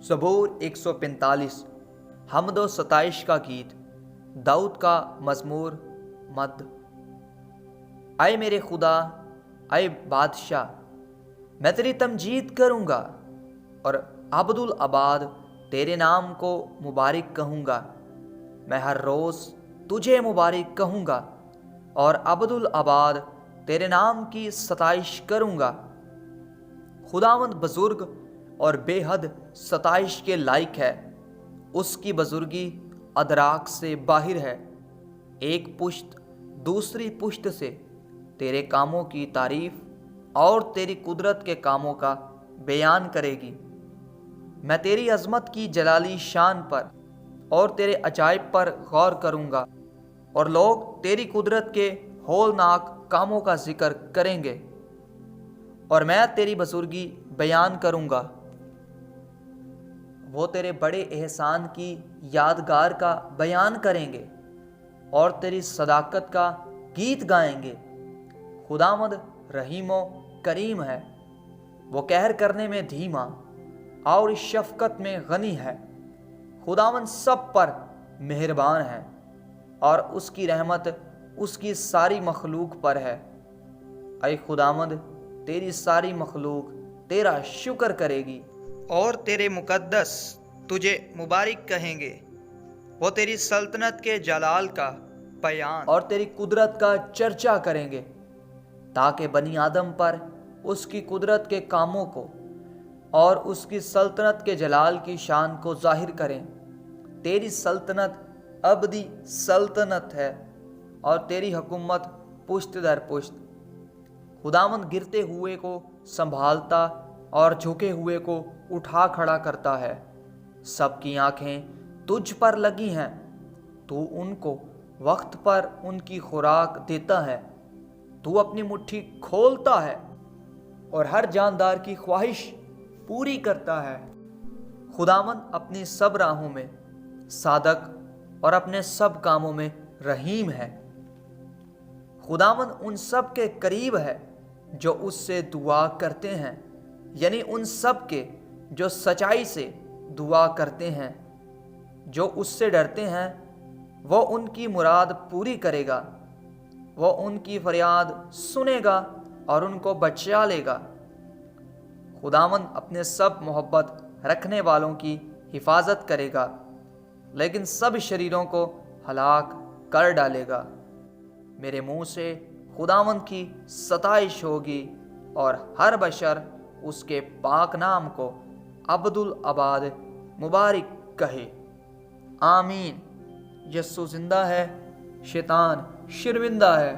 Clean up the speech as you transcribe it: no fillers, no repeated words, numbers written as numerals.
زبور 145 حمد و ستائش کا گیت، داؤد کا مزمور مد۔ اے میرے خدا، اے بادشاہ، میں تیری تمجید کروں گا اور عبدالآباد تیرے نام کو مبارک کہوں گا۔ میں ہر روز تجھے مبارک کہوں گا اور عبدالآباد تیرے نام کی ستائش کروں گا۔ خداوند بزرگ اور بے حد ستائش کے لائق ہے، اس کی بزرگی ادراک سے باہر ہے۔ ایک پشت دوسری پشت سے تیرے کاموں کی تعریف اور تیری قدرت کے کاموں کا بیان کرے گی۔ میں تیری عظمت کی جلالی شان پر اور تیرے عجائب پر غور کروں گا، اور لوگ تیری قدرت کے ہولناک کاموں کا ذکر کریں گے، اور میں تیری بزرگی بیان کروں گا۔ وہ تیرے بڑے احسان کی یادگار کا بیان کریں گے اور تیری صداقت کا گیت گائیں گے۔ خداوند رحیم و کریم ہے، وہ قہر کرنے میں دھیما اور شفقت میں غنی ہے۔ خداوند سب پر مہربان ہے اور اس کی رحمت اس کی ساری مخلوق پر ہے۔ اے خداوند، تیری ساری مخلوق تیرا شکر کرے گی اور تیرے مقدس تجھے مبارک کہیں گے۔ وہ تیری سلطنت کے جلال کا بیان اور تیری قدرت کا چرچا کریں گے، تاکہ بنی آدم پر اس کی قدرت کے کاموں کو اور اس کی سلطنت کے جلال کی شان کو ظاہر کریں۔ تیری سلطنت ابدی سلطنت ہے اور تیری حکومت پشت در پشت۔ خداوند گرتے ہوئے کو سنبھالتا اور جھکے ہوئے کو اٹھا کھڑا کرتا ہے۔ سب کی آنکھیں تجھ پر لگی ہیں، تو ان کو وقت پر ان کی خوراک دیتا ہے۔ تو اپنی مٹھی کھولتا ہے اور ہر جاندار کی خواہش پوری کرتا ہے۔ خداوند اپنی سب راہوں میں صادق اور اپنے سب کاموں میں رحیم ہے۔ خداوند ان سب کے قریب ہے جو اس سے دعا کرتے ہیں، یعنی ان سب کے جو سچائی سے دعا کرتے ہیں۔ جو اس سے ڈرتے ہیں وہ ان کی مراد پوری کرے گا۔ وہ ان کی فریاد سنے گا اور ان کو بچا لے گا۔ خداوند اپنے سب محبت رکھنے والوں کی حفاظت کرے گا، لیکن سب شریروں کو ہلاک کر ڈالے گا۔ میرے منہ سے خداوند کی ستائش ہوگی اور ہر بشر اس کے پاک نام کو عبدالآباد مبارک کہے۔ آمین۔ یسوع زندہ ہے، شیطان شرمندہ ہے۔